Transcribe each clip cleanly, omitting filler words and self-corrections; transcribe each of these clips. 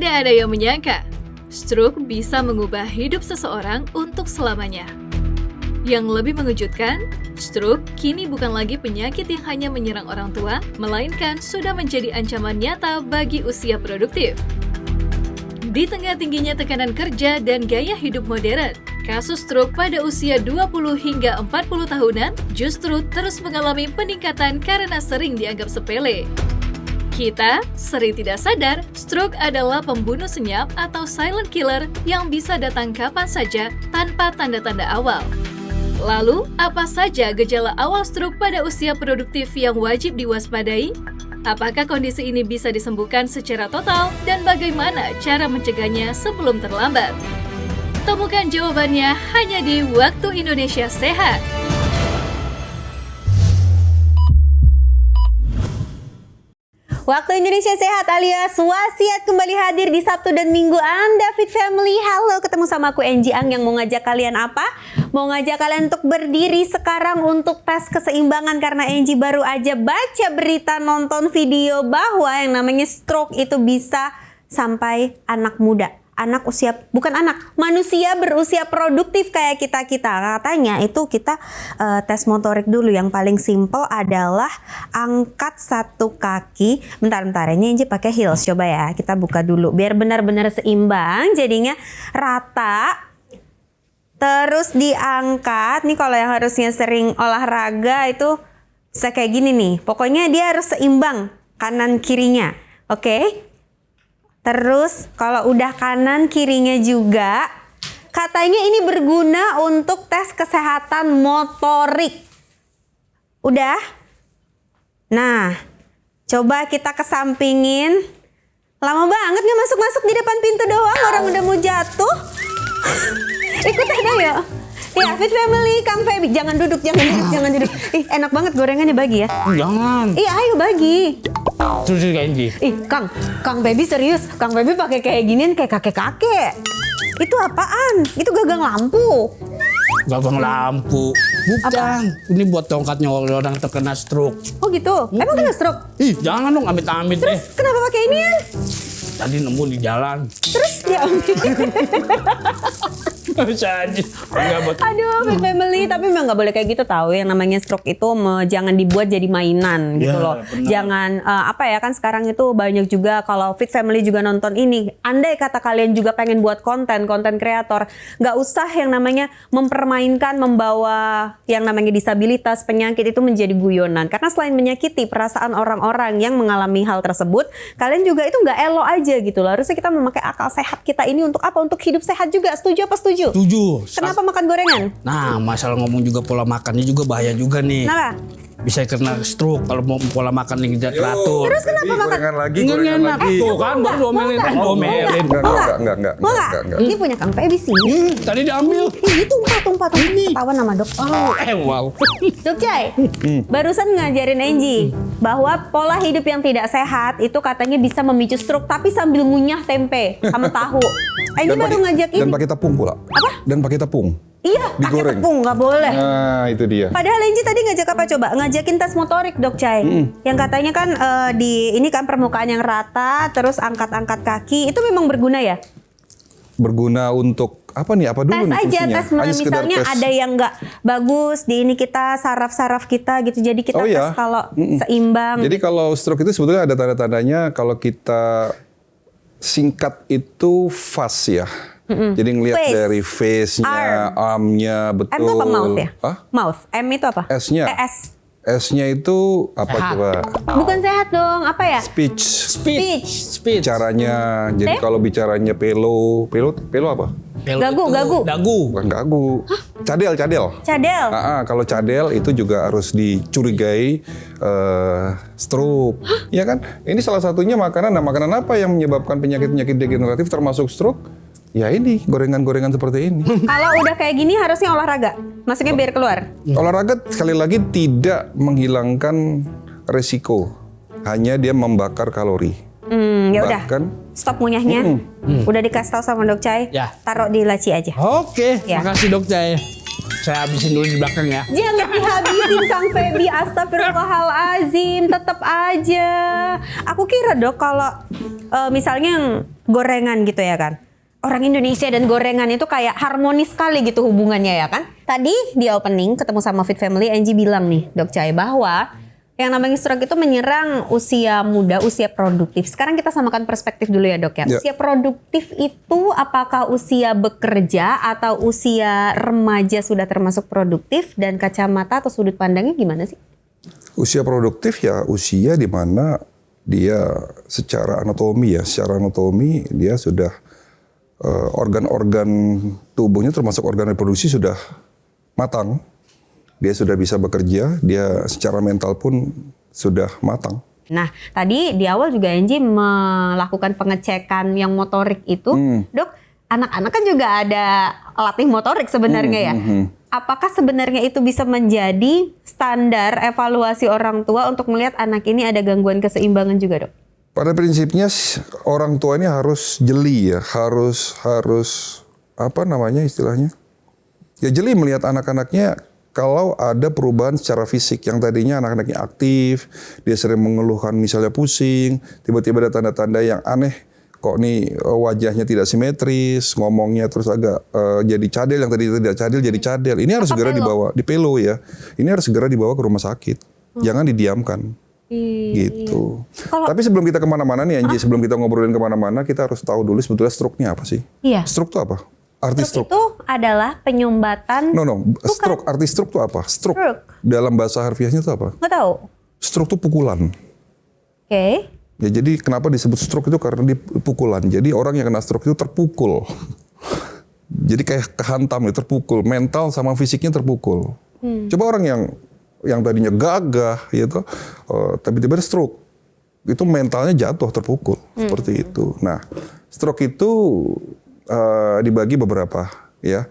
Tidak ada yang menyangka, stroke bisa mengubah hidup seseorang untuk selamanya. Yang lebih mengejutkan, stroke kini bukan lagi penyakit yang hanya menyerang orang tua, melainkan sudah menjadi ancaman nyata bagi usia produktif. Di tengah tingginya tekanan kerja dan gaya hidup modern, kasus stroke pada usia 20 hingga 40 tahunan justru terus mengalami peningkatan karena sering dianggap sepele. Kita sering tidak sadar, stroke adalah pembunuh senyap atau silent killer yang bisa datang kapan saja tanpa tanda-tanda awal. Lalu, apa saja gejala awal stroke pada usia produktif yang wajib diwaspadai? Apakah kondisi ini bisa disembuhkan secara total dan bagaimana cara mencegahnya sebelum terlambat? Temukan jawabannya hanya di Waktu Indonesia Sehat. Waktu Indonesia Sehat alias Wasiat kembali hadir di Sabtu dan Minggu Anda Fit Family. Halo, ketemu sama aku Enji Ang yang mau ngajak kalian apa? Mau ngajak kalian untuk berdiri sekarang untuk tes keseimbangan karena Enji baru aja baca berita, nonton video bahwa yang namanya stroke itu bisa sampai anak muda. Manusia berusia produktif kayak kita. Katanya itu kita tes motorik dulu. Yang paling simple adalah angkat satu kaki. Bentar, ini Enji pakai heels. Coba ya, kita buka dulu biar benar-benar seimbang, jadinya rata. Terus diangkat. Nih kalau yang harusnya sering olahraga itu bisa kayak gini nih. Pokoknya dia harus seimbang kanan kirinya. Oke? Terus kalau udah kanan kirinya juga, katanya ini berguna untuk tes kesehatan motorik. Udah? Nah, coba kita kesampingin. Lama banget nggak masuk-masuk di depan pintu doang, orang udah mau jatuh. Ikut aja yuk. Ya, Fit Family, Kang Feby. Jangan duduk. Ih, enak banget gorengannya, bagi ya. Jangan. Iya, ayo bagi. Terus kayak Enji. Ih, Kang Feby serius. Kang Feby pakai kayak ginian kayak kakek-kakek. Itu apaan? Itu gagang lampu. Gagang lampu. Bukan. Apa? Ini buat tongkatnya orang terkena stroke. Oh gitu? Emang kena stroke? Ih, jangan dong amit-amit deh. Terus kenapa pakai ini ya? Tadi nemu di jalan. Terus dia ambil. Bisa aja. Aduh, Fit Family, tapi memang nggak boleh kayak gitu tahu. Yang namanya stroke itu jangan dibuat jadi mainan gitu loh. Benar. Jangan kan sekarang itu banyak juga kalau Fit Family juga nonton ini. Andai kata kalian juga pengen buat konten kreator, nggak usah yang namanya mempermainkan, membawa yang namanya disabilitas, penyakit itu menjadi guyonan. Karena selain menyakiti perasaan orang-orang yang mengalami hal tersebut, kalian juga itu nggak elo aja gitu loh. Harusnya kita memakai akal sehat kita ini untuk apa? Untuk hidup sehat juga. Setuju apa setuju? Setuju. Kenapa makan gorengan? Nah, masalah ngomong juga pola makannya juga bahaya juga nih. Kenapa? Bisa kena stroke kalau mau pola makan yang tidak teratur. Terus kenapa makan? Gorengan lagi. Tuh kan baru domelin. Enggak. Ini punya Kang Feby sih. Tadi diambil. Ini tumpah. Ketahuan sama dok. Wow. Dok Jai, barusan ngajarin Enji bahwa pola hidup yang tidak sehat itu katanya bisa memicu stroke tapi sambil ngunyah tempe sama tahu. Enji baru ngajak ini. Dan pakai tepung pula. Apa? Dan pakai tepung. Iya, pakai Digoreng. tepung nggak boleh. Nah, itu dia. Padahal Enji tadi ngajak apa coba? Ngajakin tes motorik Dok Cai. Yang katanya kan ini kan permukaan yang rata, terus angkat-angkat kaki, itu memang berguna ya? Berguna untuk apa nih? Apa dulu Tes nih aja, fungsinya? tes misalnya tes. ada yang nggak bagus di ini kita, saraf-saraf kita gitu. Jadi kita tes kalau seimbang. Jadi kalau stroke itu sebetulnya ada tanda-tandanya kalau kita singkat itu fast ya. Jadi ngelihat Face. dari face-nya, arm-nya, betul. M itu apa mouth ya? Hah? Mouth. M itu apa? S-nya. S. S-nya itu apa Sehat. coba? Bukan sehat dong, apa ya? Speech. Speech. Caranya. Jadi kalau bicaranya pelo apa? Gagu. Bukan gagu. Cadel. Cadel. Kalau cadel itu juga harus dicurigai stroke. Ya kan? Ini salah satunya makanan. Nah, makanan apa yang menyebabkan penyakit-penyakit degeneratif termasuk stroke? Ya ini, gorengan-gorengan seperti ini. Kalau udah kayak gini harusnya olahraga. Maksudnya biar keluar. Olahraga sekali lagi tidak menghilangkan resiko. Hanya dia membakar kalori. Ya udah. Bahkan Stop ngunyahnya. Udah dikasih tahu sama Dok Cai. Ya. Taruh di laci aja. Oke, Ya. makasih Dok Cai. Saya habisin dulu di belakang ya. Jangan dihabisin Kang Feby, astagfirullahalazim, tetap aja. Aku kira Dok kalau misalnya yang gorengan gitu ya kan. Orang Indonesia dan gorengan itu kayak harmonis sekali gitu hubungannya ya kan. Tadi di opening ketemu sama Fit Family, Angie bilang nih, Dok Cai, bahwa yang namanya stroke itu menyerang usia muda, usia produktif. Sekarang kita samakan perspektif dulu ya Dok ya. Ya. Usia produktif itu apakah usia bekerja atau usia remaja sudah termasuk produktif, dan kacamata atau sudut pandangnya gimana sih? Usia produktif ya usia di mana dia secara anatomi dia sudah organ-organ tubuhnya termasuk organ reproduksi sudah matang. Dia sudah bisa bekerja, dia secara mental pun sudah matang. Nah, tadi di awal juga Angie melakukan pengecekan yang motorik itu. Dok, anak-anak kan juga ada latih motorik sebenarnya ya. Apakah sebenarnya itu bisa menjadi standar evaluasi orang tua untuk melihat anak ini ada gangguan keseimbangan juga, Dok? Pada prinsipnya orang tua ini harus jeli ya, harus apa namanya istilahnya? Ya jeli melihat anak-anaknya kalau ada perubahan secara fisik yang tadinya anak-anaknya aktif, dia sering mengeluhkan misalnya pusing, tiba-tiba ada tanda-tanda yang aneh, kok nih wajahnya tidak simetris, ngomongnya terus agak jadi cadel, yang tadi tidak cadel jadi cadel. Ini harus segera dibawa, di pelo ya. Ini harus segera dibawa ke rumah sakit, jangan didiamkan. Gitu. Tapi sebelum kita kemana-mana nih Angie, sebelum kita ngobrolin kemana-mana, kita harus tahu dulu sebetulnya stroke-nya apa sih? Iya. Stroke itu apa? Arti Stroke stroke. itu adalah penyumbatan. Stroke. Arti stroke itu apa? Stroke. Dalam bahasa harfiahnya itu apa? Nggak tahu. Stroke itu pukulan. Oke. Ya jadi kenapa disebut stroke itu karena dia pukulan. Jadi orang yang kena stroke itu terpukul. Jadi kayak kehantam ya, terpukul. Mental sama fisiknya terpukul. Coba orang yang tadinya gagah gitu, tapi tiba-tiba stroke, itu mentalnya jatuh, terpukul, seperti itu. Nah, stroke itu dibagi beberapa ya.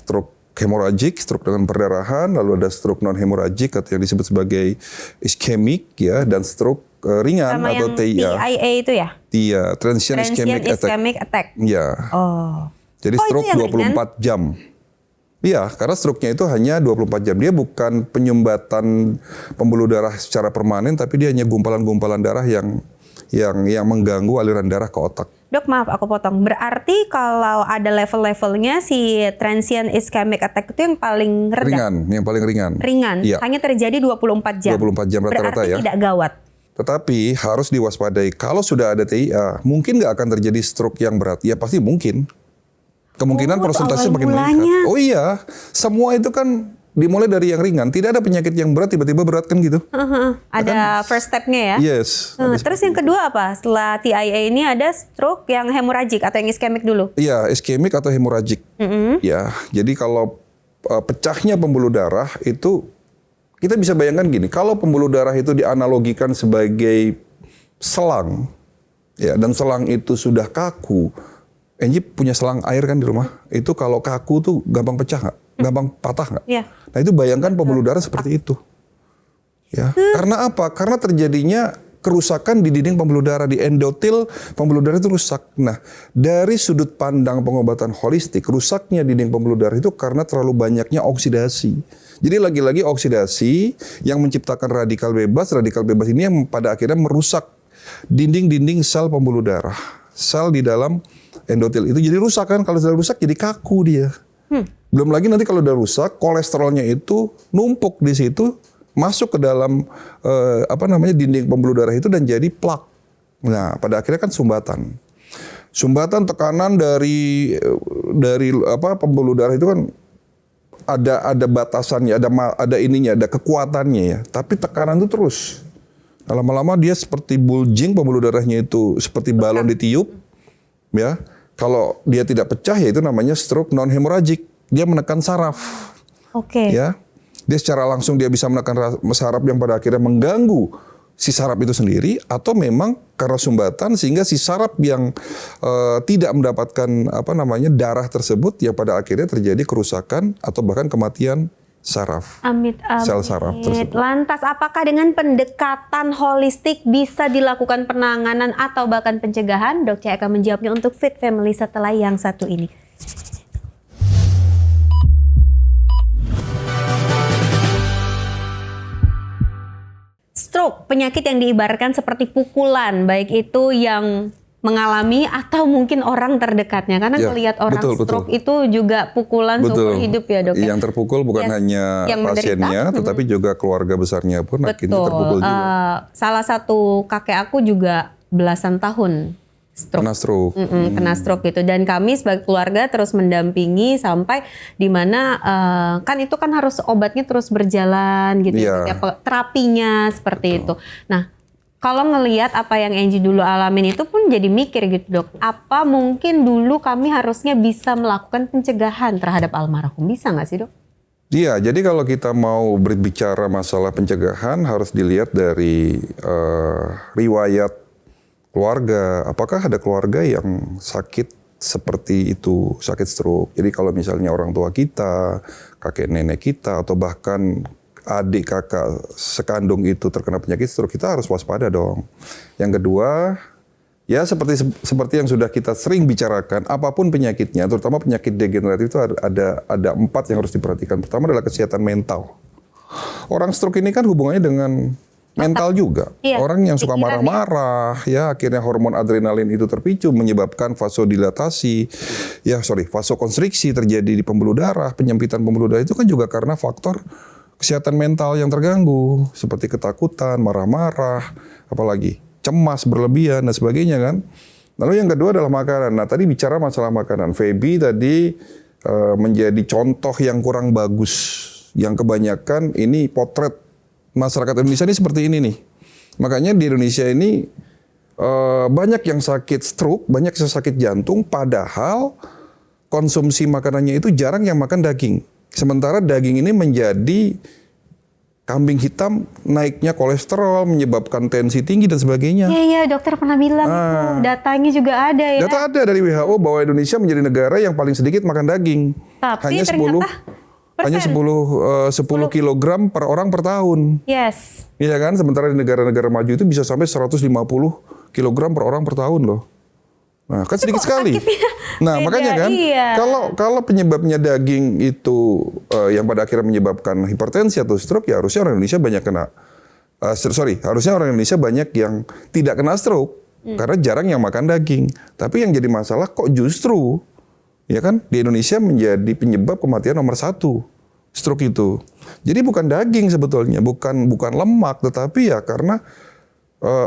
Stroke hemoragik, stroke dengan perdarahan, lalu ada stroke non hemoragik atau yang disebut sebagai ischemic ya, dan stroke ringan Sama atau yang TIA. TIA itu ya? TIA, transient ischemic attack. Ya. Oh. Jadi stroke itu yang 24 jam. Iya, karena stroke-nya itu hanya 24 jam. Dia bukan penyumbatan pembuluh darah secara permanen, tapi dia hanya gumpalan-gumpalan darah yang mengganggu aliran darah ke otak. Dok, maaf aku potong. Berarti kalau ada level-levelnya si transient ischemic attack itu yang paling rendah? Yang paling ringan. Ringan? Iya. Hanya terjadi 24 jam? 24 jam rata-rata ya. Berarti tidak gawat? Tetapi harus diwaspadai. Kalau sudah ada TIA, mungkin nggak akan terjadi stroke yang berat. Ya pasti mungkin. Kemungkinan persentase makin meningkat. Oh iya, semua itu kan dimulai dari yang ringan. Tidak ada penyakit yang berat tiba-tiba berat kan gitu. Ada first step-nya ya? Yes. Terus yang kedua apa? Setelah TIA ini ada stroke yang hemoragik atau yang ischemic dulu? Iya, ischemic atau hemoragik. Ya, jadi kalau pecahnya pembuluh darah itu, kita bisa bayangkan gini, kalau pembuluh darah itu dianalogikan sebagai selang, ya, dan selang itu sudah kaku. Angie punya selang air kan di rumah, itu kalau kaku tuh gampang pecah nggak? Gampang patah nggak? Iya. Nah itu bayangkan pembuluh darah seperti itu. Ya, karena apa? Karena terjadinya kerusakan di dinding pembuluh darah, di endotel pembuluh darah itu rusak. Nah, dari sudut pandang pengobatan holistik, rusaknya dinding pembuluh darah itu karena terlalu banyaknya oksidasi. Jadi lagi-lagi oksidasi yang menciptakan radikal bebas ini yang pada akhirnya merusak dinding-dinding sel pembuluh darah. Sel di dalam endotel itu jadi rusak kan, kalau sudah rusak jadi kaku dia. Belum lagi nanti kalau udah rusak, kolesterolnya itu numpuk di situ, masuk ke dalam dinding pembuluh darah itu dan jadi plak. Nah, pada akhirnya kan sumbatan. Sumbatan tekanan dari pembuluh darah itu kan ada batasannya, ada ininya, ada kekuatannya ya. Tapi tekanan itu terus. Lama-lama dia seperti bulging, pembuluh darahnya itu seperti balon ditiup. Ya, kalau dia tidak pecah ya itu namanya stroke non hemoragik. Dia menekan saraf. Oke. Ya, dia secara langsung dia bisa menekan saraf yang pada akhirnya mengganggu si saraf itu sendiri, atau memang karena sumbatan sehingga si saraf yang tidak mendapatkan darah tersebut yang pada akhirnya terjadi kerusakan atau bahkan kematian saraf. Amit. Sel saraf tersebut. Lantas apakah dengan pendekatan holistik bisa dilakukan penanganan atau bahkan pencegahan? Dok Cai akan menjawabnya untuk Fit Family setelah yang satu ini. Stroke, penyakit yang diibaratkan seperti pukulan, baik itu yang mengalami atau mungkin orang terdekatnya, karena Ya, ngelihat orang betul, stroke betul. itu juga pukulan seumur hidup ya dok. Yang terpukul bukan Yes, hanya yang menderita. pasiennya, tetapi juga keluarga besarnya pun akhirnya Betul. terpukul juga. Salah satu kakek aku juga belasan tahun stroke. Kena stroke. Kena stroke gitu, dan kami sebagai keluarga terus mendampingi sampai dimana kan itu kan harus obatnya terus berjalan gitu Iya. ya, terapinya seperti itu. Nah, kalau ngelihat apa yang Angie dulu alamin itu pun jadi mikir gitu dok, apa mungkin dulu kami harusnya bisa melakukan pencegahan terhadap almarhum, bisa nggak sih dok? Iya, jadi kalau kita mau berbicara masalah pencegahan harus dilihat dari riwayat keluarga. Apakah ada keluarga yang sakit seperti itu, sakit stroke. Jadi kalau misalnya orang tua kita, kakek nenek kita, atau bahkan adik kakak sekandung itu terkena penyakit stroke, kita harus waspada dong. Yang kedua, ya seperti yang sudah kita sering bicarakan, apapun penyakitnya, terutama penyakit degeneratif itu ada 4 yang harus diperhatikan. Pertama adalah kesehatan mental. Orang stroke ini kan hubungannya dengan mental juga. Iya, Orang yang suka pikiran marah-marah, ya akhirnya hormon adrenalin itu terpicu menyebabkan vasodilatasi, vasokonstriksi terjadi di pembuluh darah, penyempitan pembuluh darah itu kan juga karena faktor kesehatan mental yang terganggu, seperti ketakutan, marah-marah, apalagi cemas berlebihan dan sebagainya kan. Lalu yang kedua adalah makanan. Nah tadi bicara masalah makanan, Feby tadi menjadi contoh yang kurang bagus, yang kebanyakan ini potret masyarakat Indonesia ini seperti ini nih. Makanya di Indonesia ini banyak yang sakit stroke, banyak yang sakit jantung, padahal konsumsi makanannya itu jarang yang makan daging. Sementara daging ini menjadi kambing hitam, naiknya kolesterol, menyebabkan tensi tinggi dan sebagainya. Iya, dokter pernah bilang itu, datanya juga ada ya. Data ada dari WHO bahwa Indonesia menjadi negara yang paling sedikit makan daging. Tapi hanya 10 kilogram per orang per tahun. Yes. Iya kan? Sementara di negara-negara maju itu bisa sampai 150 kilogram per orang per tahun loh. Nah, kan sedikit sekali. Nah, beda, makanya kan, iya. kalau penyebabnya daging itu yang pada akhirnya menyebabkan hipertensi atau stroke, ya harusnya orang Indonesia banyak kena. Harusnya orang Indonesia banyak yang tidak kena stroke karena jarang yang makan daging. Tapi yang jadi masalah kok justru, ya kan, di Indonesia menjadi penyebab kematian nomor 1 stroke itu. Jadi bukan daging sebetulnya, bukan lemak, tetapi ya karena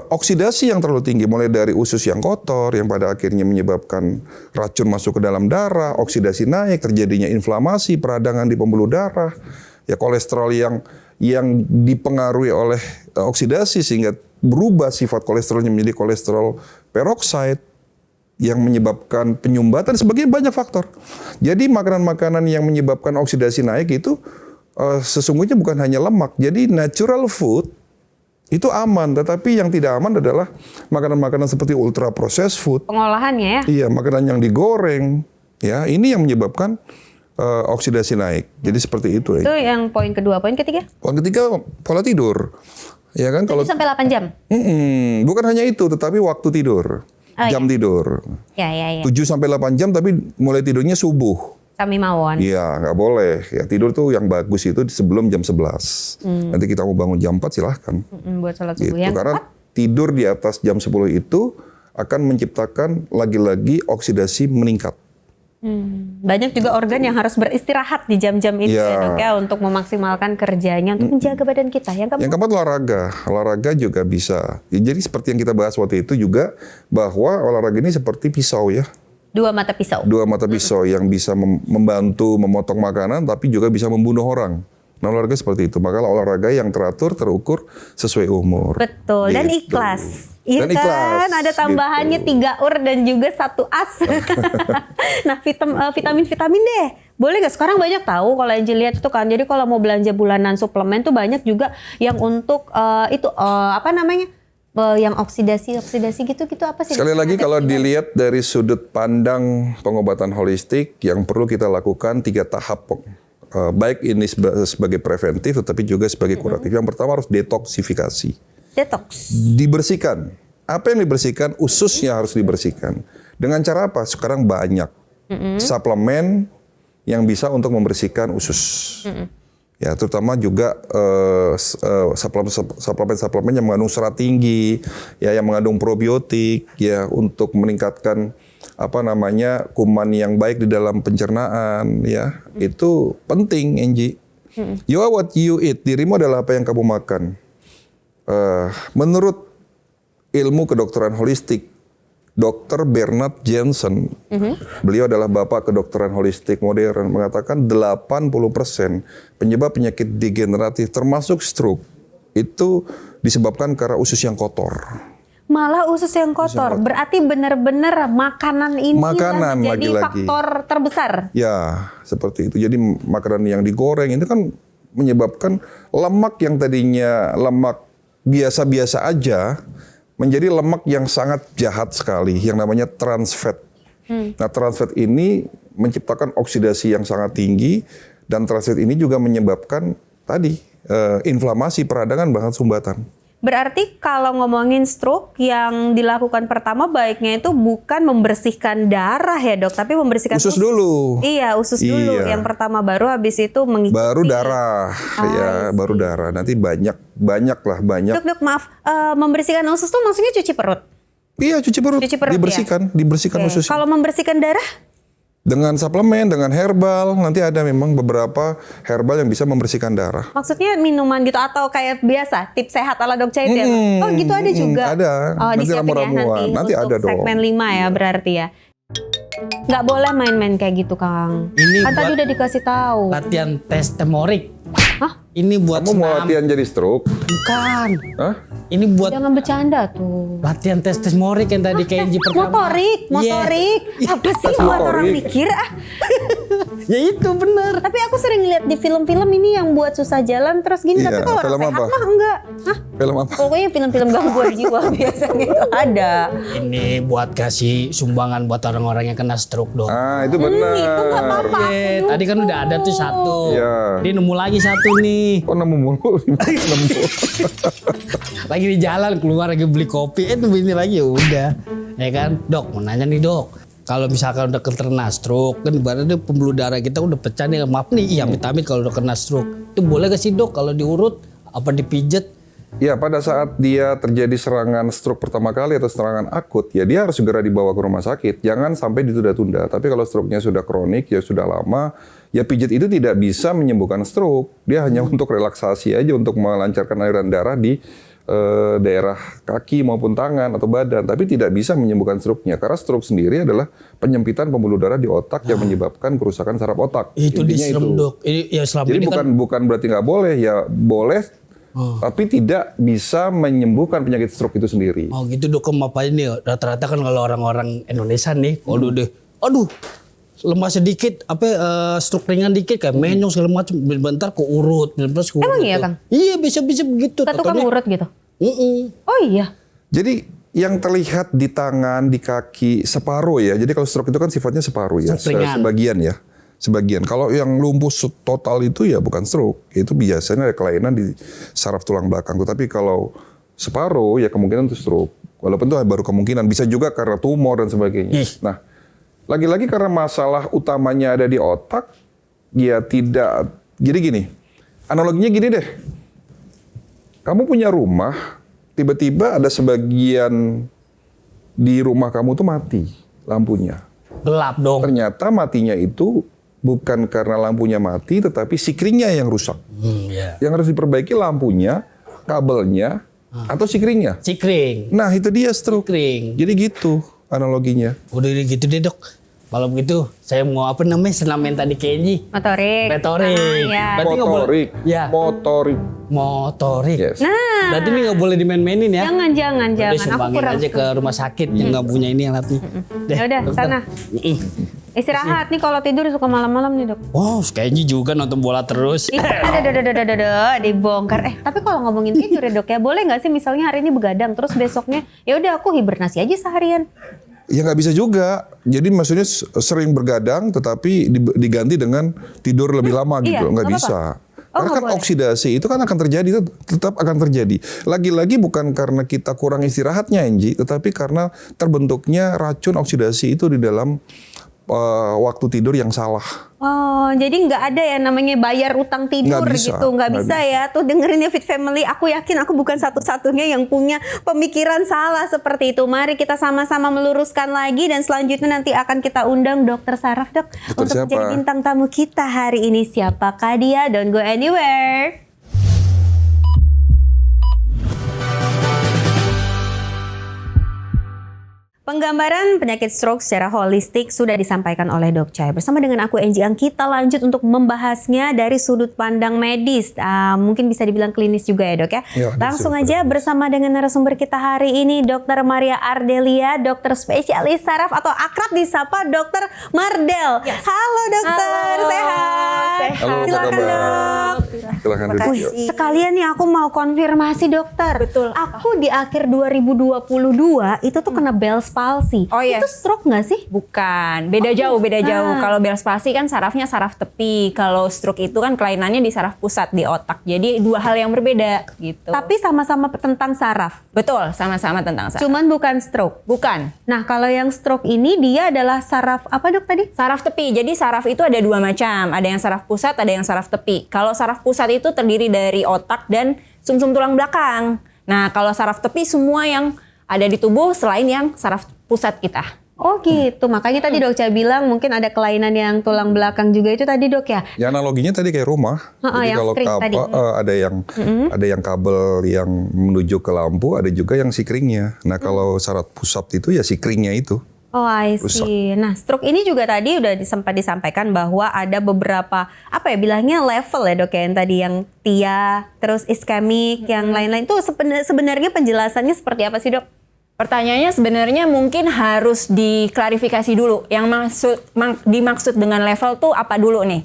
oksidasi yang terlalu tinggi, mulai dari usus yang kotor yang pada akhirnya menyebabkan racun masuk ke dalam darah, oksidasi naik, terjadinya inflamasi, peradangan di pembuluh darah, ya kolesterol yang dipengaruhi oleh oksidasi sehingga berubah sifat kolesterolnya menjadi kolesterol peroksida yang menyebabkan penyumbatan, sebagainya banyak faktor. Jadi makanan-makanan yang menyebabkan oksidasi naik itu sesungguhnya bukan hanya lemak. Jadi natural food itu aman, tetapi yang tidak aman adalah makanan-makanan seperti ultra processed food. Pengolahannya ya. Iya, makanan yang digoreng, ya ini yang menyebabkan oksidasi naik. Jadi seperti itu. Itu yang poin kedua. Poin ketiga? Poin ketiga pola tidur. Ya kan 7 sampai 8 jam. Bukan hanya itu, tetapi waktu tidur, jam tidur. Ya. 7 sampai 8 jam, tapi mulai tidurnya subuh. Kami mawon. Iya, nggak boleh. Ya tidur tuh yang bagus itu sebelum jam 11. Nanti kita mau bangun jam 4 silahkan. Buat sholat Gitu. subuh yang Karena tidur di atas jam 10 itu akan menciptakan lagi-lagi oksidasi meningkat. banyak juga organ yang harus beristirahat di jam-jam itu Iya. ya dok ya, untuk memaksimalkan kerjanya, untuk menjaga badan kita. Yang Yang keempat olahraga. Olahraga juga bisa. Ya, jadi seperti yang kita bahas waktu itu juga, bahwa olahraga ini seperti pisau ya. 2 mata pisau. 2 mata pisau yang bisa membantu memotong makanan, tapi juga bisa membunuh orang. Nah, olahraga seperti itu. Maka olahraga yang teratur, terukur, sesuai umur. Betul, dan Gitu. ikhlas. Iya Dan ikhlas, kan, ada tambahannya gitu. 3 ur dan juga 1 as. Nah, vitamin deh. Boleh nggak? Sekarang banyak tahu kalau Angie lihat itu kan. Jadi kalau mau belanja bulanan suplemen tuh banyak juga yang untuk yang oksidasi gitu apa sih? Sekali lagi kalau dilihat dari sudut pandang pengobatan holistik, yang perlu kita lakukan 3 tahap. Baik ini sebagai preventif tetapi juga sebagai kuratif. Yang pertama harus detoksifikasi. Detox. Dibersihkan. Apa yang dibersihkan? Ususnya harus dibersihkan. Dengan cara apa? Sekarang banyak suplemen yang bisa untuk membersihkan usus. Ya, terutama juga suplemen yang mengandung serat tinggi, ya, yang mengandung probiotik, ya, untuk meningkatkan kuman yang baik di dalam pencernaan, ya, itu penting, Angie. You are what you eat. Dirimu adalah apa yang kamu makan. Menurut ilmu kedokteran holistik, Dr. Bernard Jensen, beliau adalah bapak kedokteran holistik modern, mengatakan 80% penyebab penyakit degeneratif termasuk stroke itu disebabkan karena usus yang kotor. Malah usus yang kotor, berarti benar-benar makanan ini Makanan jadi lagi-lagi. faktor terbesar. Ya, seperti itu. Jadi makanan yang digoreng itu kan menyebabkan lemak yang tadinya lemak biasa-biasa aja menjadi lemak yang sangat jahat sekali, yang namanya trans fat. Nah, trans fat ini menciptakan oksidasi yang sangat tinggi, dan trans fat ini juga menyebabkan tadi inflamasi peradangan bahan sumbatan. Berarti kalau ngomongin stroke, yang dilakukan pertama baiknya itu bukan membersihkan darah ya dok, tapi membersihkan Usus dulu. Iya, usus dulu. Iya. Yang pertama, baru habis itu mengikuti. Baru darah, baru darah. Nanti banyak. Dok, maaf, membersihkan usus tuh maksudnya cuci perut? Iya, cuci perut. Dibersihkan Oke. ususnya. Kalau membersihkan darah? Dengan suplemen, dengan herbal, nanti ada memang beberapa herbal yang bisa membersihkan darah. Maksudnya minuman gitu atau kayak biasa tips sehat ala Dok Cahit ya? Oh gitu ada juga? Ada. Oh Nanti disiapin ya ramuan-ramuan. Nanti untuk ada dong. segmen 5 ya berarti ya. Nggak boleh main-main kayak gitu Kang. Ini Kan tadi buat udah dikasih tahu. Latihan tes temorik. Hah? Ini buat Kamu mau senam. latihan jadi stroke? Bukan. Hah? Ini buat Jangan bercanda tuh. latihan tes temorik yang tadi Kenji pertama. Motorik. Iya. Apa sih Tes buat orang motorik. mikir ah? Ya itu bener. Tapi aku sering lihat di film-film ini yang buat susah jalan terus gini. Iya, Tapi kalau film orang sehat apa? mah enggak. Hah? Film apa? Pokoknya film-film gangguan jiwa biasanya itu ada. Ini buat kasih sumbangan buat orang-orang yang kena stroke dong. Ah, itu benar. Itu nggak apa-apa. Tadi kan udah ada tuh satu. Iya. Dia nemu lagi satu nih. Oh, nemu mulu. Nemu. Lagi di jalan keluar lagi beli kopi. Tuh ini lagi ya udah. Ya kan, Dok, mau nanya nih, Dok. Kalau misalkan udah kena stroke, kan ibaratnya pembuluh darah kita udah pecah nih. Maaf nih, iya amit-amit kalau udah kena stroke. Itu boleh gak sih, Dok, kalau diurut apa dipijet? Ya, pada saat dia terjadi serangan stroke pertama kali atau serangan akut, ya dia harus segera dibawa ke rumah sakit. Jangan sampai ditunda-tunda. Tapi kalau stroke-nya sudah kronik, ya sudah lama, ya pijat itu tidak bisa menyembuhkan stroke. Dia hanya untuk relaksasi aja, untuk melancarkan aliran darah di daerah kaki maupun tangan atau badan. Tapi tidak bisa menyembuhkan stroke-nya. Karena stroke sendiri adalah penyempitan pembuluh darah di otak yang menyebabkan kerusakan saraf otak. Itu Intinya diserem, Dok. Ini ya selama Jadi ini kan bukan berarti nggak boleh, ya boleh, tapi tidak bisa menyembuhkan penyakit stroke itu sendiri. oh gitu, Dok, apa ini rata-rata kan kalau orang-orang Indonesia nih, kalau udah aduh lemah sedikit, stroke ringan dikit kayak menyong segala macam, bentar ke urut, bentar ke urut. Emang iya, tuh. Kang? Iya, bisa begitu. Kita tukang Katanya, urut gitu. "Mm-mm." Oh iya. Jadi yang terlihat di tangan, di kaki, separuh ya. Jadi kalau stroke itu kan sifatnya separuh ya, Stroke ringan. sebagian ya. Sebagian. Kalau yang lumpuh total itu ya bukan stroke. Itu biasanya ada kelainan di saraf tulang belakang. Tapi kalau separuh ya kemungkinan itu stroke. Walaupun itu baru kemungkinan. Bisa juga karena tumor dan sebagainya. Ih. Nah, lagi-lagi karena masalah utamanya ada di otak, ya tidak. Jadi gini, analoginya gini deh. Kamu punya rumah, tiba-tiba ada sebagian di rumah kamu tuh mati lampunya. Gelap dong. Ternyata matinya itu bukan karena lampunya mati, tetapi sikringnya yang rusak. Ya. Yang harus diperbaiki lampunya, kabelnya, atau sikringnya. Cikring. Nah, itu dia stroke. Cikring. Jadi gitu analoginya. Udah gitu deh, Dok. Kalau begitu saya mau senam yang tadi Kenji. Motorik. Retorik. Ya. Berarti nggak boleh. Motorik. Ya. Motorik. Motorik. Yes. Nah, Berarti ini nggak boleh dimain-mainin ya? jangan. Udah Aku sumbangin kurang. aja ke rumah sakit yang nggak punya ini alatnya. Deh, Ya udah, dokter. sana. Istirahat nih kalau tidur suka malam-malam nih dok. Oh, Kenji juga nonton bola terus. Ih, dibongkar. Tapi kalau ngomongin tidur ya dok ya, boleh nggak sih misalnya hari ini begadang, terus besoknya ya udah aku hibernasi aja seharian. Ya nggak bisa juga. Jadi maksudnya sering bergadang, tetapi diganti dengan tidur lebih lama gitu. iya, Nggak nggak bisa. Oh, Karena nggak kan boleh. oksidasi itu kan akan terjadi, tetap akan terjadi. Lagi-lagi bukan karena kita kurang istirahatnya, Enji, tetapi karena terbentuknya racun oksidasi itu di dalam waktu tidur yang salah. Oh, jadi nggak ada ya namanya bayar utang tidur Nggak bisa, gitu, nggak nggak bisa ya. Tuh dengerin ya Fit Family, aku yakin aku bukan satu-satunya yang punya pemikiran salah seperti itu. Mari kita sama-sama meluruskan lagi dan selanjutnya nanti akan kita undang Dokter Saraf, Dok, Dokter untuk siapa? menjadi bintang tamu kita hari ini. Siapakah dia? Don't go anywhere. Penggambaran penyakit stroke secara holistik sudah disampaikan oleh Dok Chai. Bersama dengan aku Angie Ang, kita lanjut untuk membahasnya dari sudut pandang medis. Mungkin bisa dibilang klinis juga ya Dok ya. Ya, Langsung aja bersama dengan narasumber kita hari ini, Dr. Maria Ardelia, dokter spesialis saraf atau akrab disapa Dr. Mardel. Halo dokter, sehat? Halo, apa Silakan kabar? Dok. Silahkan duduk. Wih, yuk. sekalian nih aku mau konfirmasi dokter. Betul. Aku di akhir 2022 itu tuh kena Bell's palsy. Oh, yes. Itu stroke nggak sih? Bukan, beda jauh. Kalau Bell's palsy kan sarafnya saraf tepi. Kalau stroke itu kan kelainannya di saraf pusat di otak. Jadi dua hal yang berbeda gitu. Tapi sama-sama tentang saraf. Betul, sama-sama tentang saraf. Cuman bukan stroke. Bukan. Nah, kalau yang stroke ini dia adalah saraf apa dok tadi? Saraf tepi. Jadi saraf itu ada dua macam. Ada yang saraf pusat, ada yang saraf tepi. Kalau saraf pusat itu terdiri dari otak dan sumsum tulang belakang. Nah, kalau saraf tepi semua yang ada di tubuh selain yang saraf pusat kita. Oh gitu, makanya tadi dok Ca bilang mungkin ada kelainan yang tulang belakang juga itu tadi dok ya? Ya analoginya tadi kayak rumah. Jadi yang kalau spring tadi. ada yang kabel yang menuju ke lampu, ada juga yang sikringnya. Nah kalau saraf pusat itu ya sikringnya itu. Oh I Rusak. see. Nah stroke ini juga tadi udah sempat disampaikan bahwa ada beberapa apa ya bilangnya level ya dok ya yang tadi yang TIA, terus iskemik, yang lain-lain tuh sebenarnya penjelasannya seperti apa sih dok? Pertanyaannya sebenarnya mungkin harus diklarifikasi dulu. Yang dimaksud dengan level tuh apa dulu nih?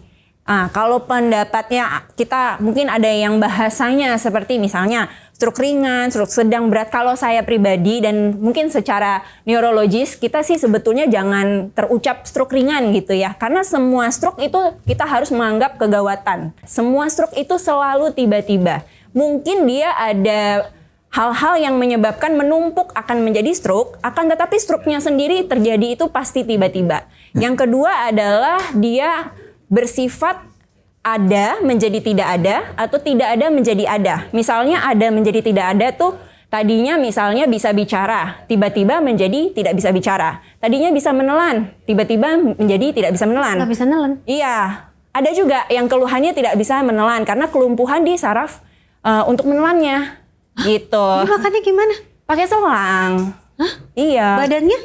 Kalau pendapatnya kita mungkin ada yang bahasanya seperti misalnya stroke ringan, stroke sedang, berat. Kalau saya pribadi dan mungkin secara neurologis kita sih sebetulnya jangan terucap stroke ringan gitu ya. Karena semua stroke itu kita harus menganggap kegawatan. Semua stroke itu selalu tiba-tiba. Mungkin dia ada hal-hal yang menyebabkan menumpuk akan menjadi stroke, akan tetapi stroke-nya sendiri terjadi itu pasti tiba-tiba. Yang kedua adalah dia bersifat ada menjadi tidak ada atau tidak ada menjadi ada. Misalnya ada menjadi tidak ada tuh tadinya misalnya bisa bicara, tiba-tiba menjadi tidak bisa bicara. Tadinya bisa menelan, tiba-tiba menjadi tidak bisa menelan. Nggak bisa nelen? Iya, ada juga yang keluhannya tidak bisa menelan karena kelumpuhan di saraf untuk menelannya. Gitu. Ini makannya gimana? Pakai selang. Hah? Iya. Badannya?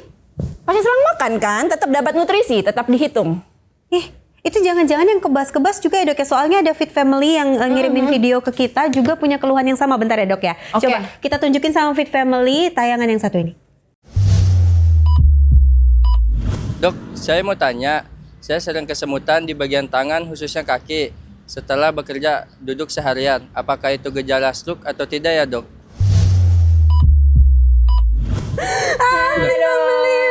Pakai selang makan kan, tetap dapat nutrisi, tetap dihitung. Itu jangan-jangan yang kebas-kebas juga ya dok ya? Soalnya ada Fit Family yang ngirimin video ke kita juga punya keluhan yang sama. Bentar ya dok ya. Oke. Coba kita tunjukin sama Fit Family tayangan yang satu ini. Dok, saya mau tanya, saya sering kesemutan di bagian tangan khususnya kaki. Setelah bekerja duduk seharian, apakah itu gejala stroke atau tidak ya dok?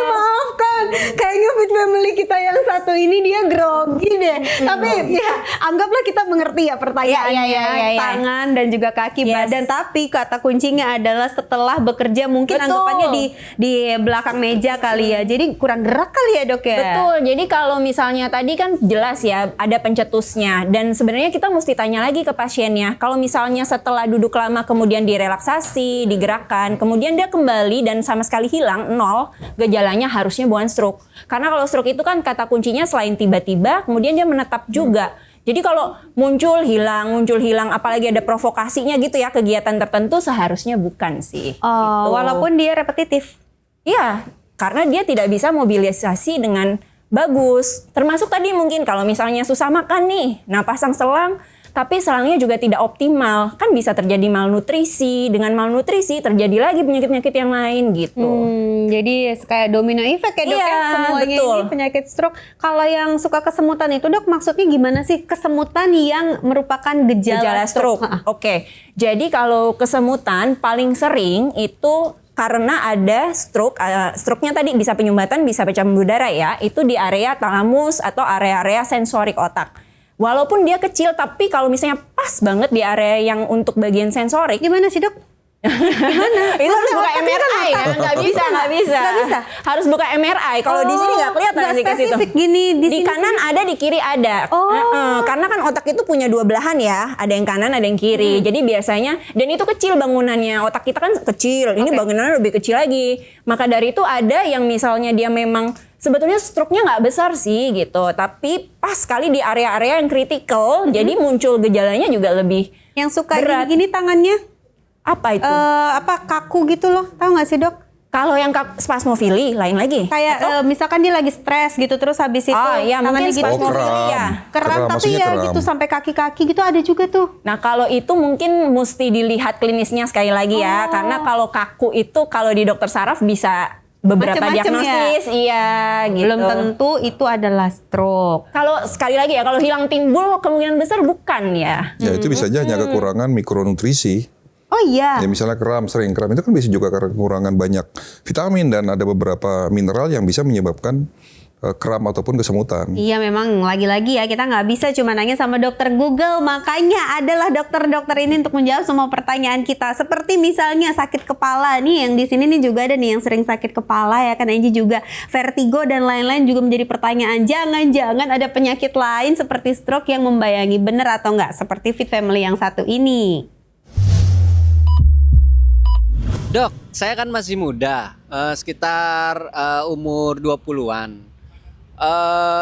Maafkan, kayaknya Fit Family kita yang satu ini dia grogi deh. Tapi ya anggaplah kita mengerti ya pertanyaannya. Iya. Tangan dan juga kaki, Yes. badan. Tapi kata kuncinya adalah setelah bekerja mungkin Betul. anggapannya di belakang meja kali ya. Jadi kurang gerak kali ya dok ya. Betul, jadi kalau misalnya tadi kan jelas ya ada pencetusnya dan sebenarnya kita mesti tanya lagi ke pasiennya. Kalau misalnya setelah duduk lama kemudian direlaksasi, digerakkan, kemudian dia kembali dan sama sekali hilang, nol, gejalanya harusnya bukan stroke. Karena kalau stroke itu kan kata kuncinya selain tiba-tiba, kemudian dia menetap juga. Jadi kalau muncul hilang, apalagi ada provokasinya gitu ya, kegiatan tertentu seharusnya bukan sih. Oh, Gitu. walaupun dia repetitif. Iya, karena dia tidak bisa mobilisasi dengan bagus. Termasuk tadi mungkin kalau misalnya susah makan nih, nah pasang selang, tapi selangnya juga tidak optimal. Kan bisa terjadi malnutrisi, dengan malnutrisi terjadi lagi penyakit-penyakit yang lain gitu. Jadi kayak domino effect ya dok Iya, ya semuanya betul. ini penyakit stroke. Kalau yang suka kesemutan itu dok maksudnya gimana sih kesemutan yang merupakan gejala Stroke. Ha-ha. Oke, jadi kalau kesemutan paling sering itu karena ada stroke, stroke-nya tadi bisa penyumbatan, bisa pecah pembuluh darah ya, itu di area talamus atau area-area sensorik otak. Walaupun dia kecil, tapi kalau misalnya pas banget di area yang untuk bagian sensorik, Gimana sih dok? Itu harus buka MRI ya? Nggak bisa. Nggak bisa. Harus buka MRI. Kalau di sini nggak kelihatan nggak nanti ke situ. spesifik gini di sini kanan ada, di kiri ada. Karena kan otak itu punya dua belahan ya. Ada yang kanan, ada yang kiri. Jadi biasanya, dan itu kecil bangunannya. Otak kita kan kecil. Ini bangunannya lebih kecil lagi. Maka dari itu ada yang misalnya dia memang sebetulnya stroke-nya nggak besar sih gitu. Tapi pas sekali di area-area yang kritikal, jadi muncul gejalanya juga lebih yang suka berat. gini tangannya Apa itu? kaku gitu loh, tahu nggak sih dok? Kalau yang spasmofili lain lagi. Kayak misalkan dia lagi stres gitu, terus habis itu iya, mungkin tangannya gitu spasmofili ya. kram tapi maksudnya ya kram. gitu sampai kaki-kaki gitu ada juga tuh. Nah kalau itu mungkin mesti dilihat klinisnya sekali lagi ya. Karena kalau kaku itu kalau di dokter saraf bisa beberapa Macem-macem diagnosis. Iya gitu. Belum tentu itu adalah stroke. Kalau sekali lagi ya, kalau hilang timbul kemungkinan besar bukan ya. Ya itu bisa aja hanya kekurangan mikronutrisi. Oh iya. Ya misalnya sering kram itu kan bisa juga karena kekurangan banyak vitamin dan ada beberapa mineral yang bisa menyebabkan kram ataupun kesemutan. Iya memang lagi-lagi ya kita nggak bisa cuma nanya sama dokter Google, makanya adalah dokter-dokter ini untuk menjawab semua pertanyaan kita. Seperti misalnya sakit kepala nih, yang di sini nih juga ada nih yang sering sakit kepala ya kan, Angie juga vertigo dan lain-lain juga menjadi pertanyaan. Jangan-jangan ada penyakit lain seperti stroke yang membayangi, bener atau nggak? Seperti Fit Family yang satu ini. Dok, saya kan masih muda, sekitar umur 20-an.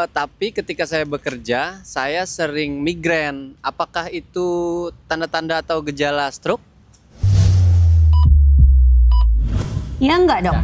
Tapi ketika saya bekerja, saya sering migrain. Apakah itu tanda-tanda atau gejala stroke? Ya nggak dok?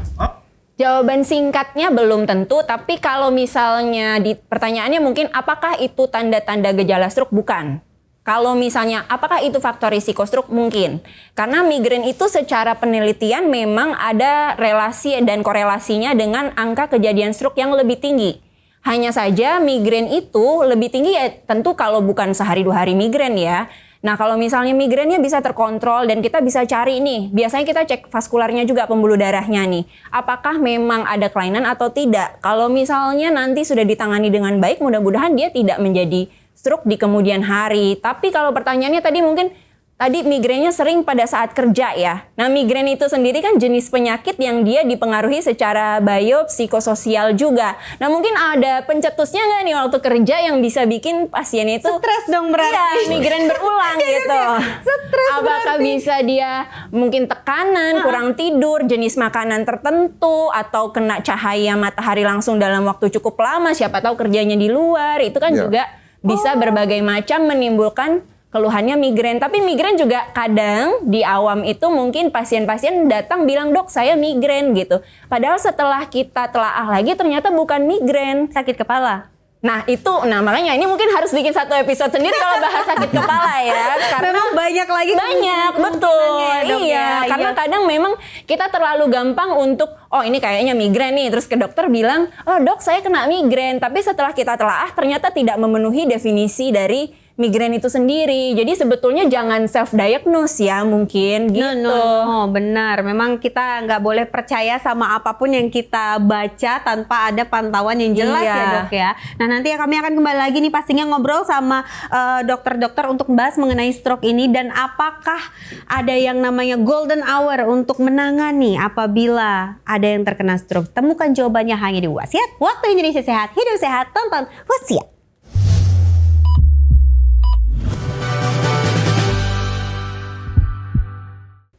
Jawaban singkatnya belum tentu, tapi kalau misalnya di pertanyaannya mungkin apakah itu tanda-tanda gejala stroke? Bukan. Kalau misalnya apakah itu faktor risiko stroke? Mungkin. Karena migrain itu secara penelitian memang ada relasi dan korelasinya dengan angka kejadian stroke yang lebih tinggi. Hanya saja migrain itu lebih tinggi ya tentu kalau bukan sehari 2 hari migrain ya. Nah kalau misalnya migrainnya bisa terkontrol dan kita bisa cari nih, biasanya kita cek vaskularnya juga, pembuluh darahnya nih. Apakah memang ada kelainan atau tidak? Kalau misalnya nanti sudah ditangani dengan baik, mudah-mudahan dia tidak menjadi stroke di kemudian hari. Tapi kalau pertanyaannya tadi mungkin migrainnya sering pada saat kerja ya. Nah migrain itu sendiri kan jenis penyakit yang dia dipengaruhi secara biopsikososial juga. Nah mungkin ada pencetusnya nggak nih waktu kerja yang bisa bikin pasien itu Stres dong berarti. Iya, migrain berulang gitu. Stres Apakah bisa dia mungkin tekanan, kurang tidur, jenis makanan tertentu, atau kena cahaya matahari langsung dalam waktu cukup lama, siapa tahu kerjanya di luar, itu kan juga bisa berbagai macam menimbulkan keluhannya migrain. Tapi migrain juga kadang di awam itu mungkin pasien-pasien datang bilang, dok saya migrain gitu. Padahal setelah kita telaah lagi ternyata bukan migrain. Sakit kepala. Nah makanya ini mungkin harus bikin satu episode sendiri kalau bahas sakit kepala ya. Karena Memang banyak lagi. banyak, betul. ya, dok, Iya, ya. karena kadang memang kita terlalu gampang untuk, oh ini kayaknya migrain nih. Terus ke dokter bilang, oh dok saya kena migrain. Tapi setelah kita telaah ternyata tidak memenuhi definisi dari migrain itu sendiri. Jadi sebetulnya jangan self-diagnose ya mungkin gitu. No, benar. Memang kita nggak boleh percaya sama apapun yang kita baca tanpa ada pantauan yang jelas Iya. ya dok ya. Nah nanti kami akan kembali lagi nih pastinya ngobrol sama dokter-dokter untuk membahas mengenai stroke ini dan apakah ada yang namanya golden hour untuk menangani apabila ada yang terkena stroke. Temukan jawabannya hanya di Wasiat. Waktu Indonesia Sehat, hidup sehat, tonton Wasiat.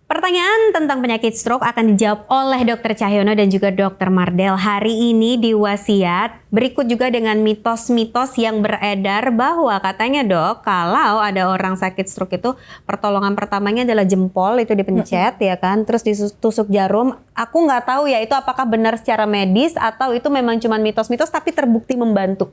Pertanyaan tentang penyakit stroke akan dijawab oleh Dr. Cahyono dan juga Dr. Mardel hari ini di Wasiat. Berikut juga dengan mitos-mitos yang beredar bahwa katanya dok, kalau ada orang sakit stroke itu pertolongan pertamanya adalah jempol itu dipencet ya kan, terus ditusuk jarum. Aku nggak tahu ya itu apakah benar secara medis atau itu memang cuma mitos-mitos tapi terbukti membantu.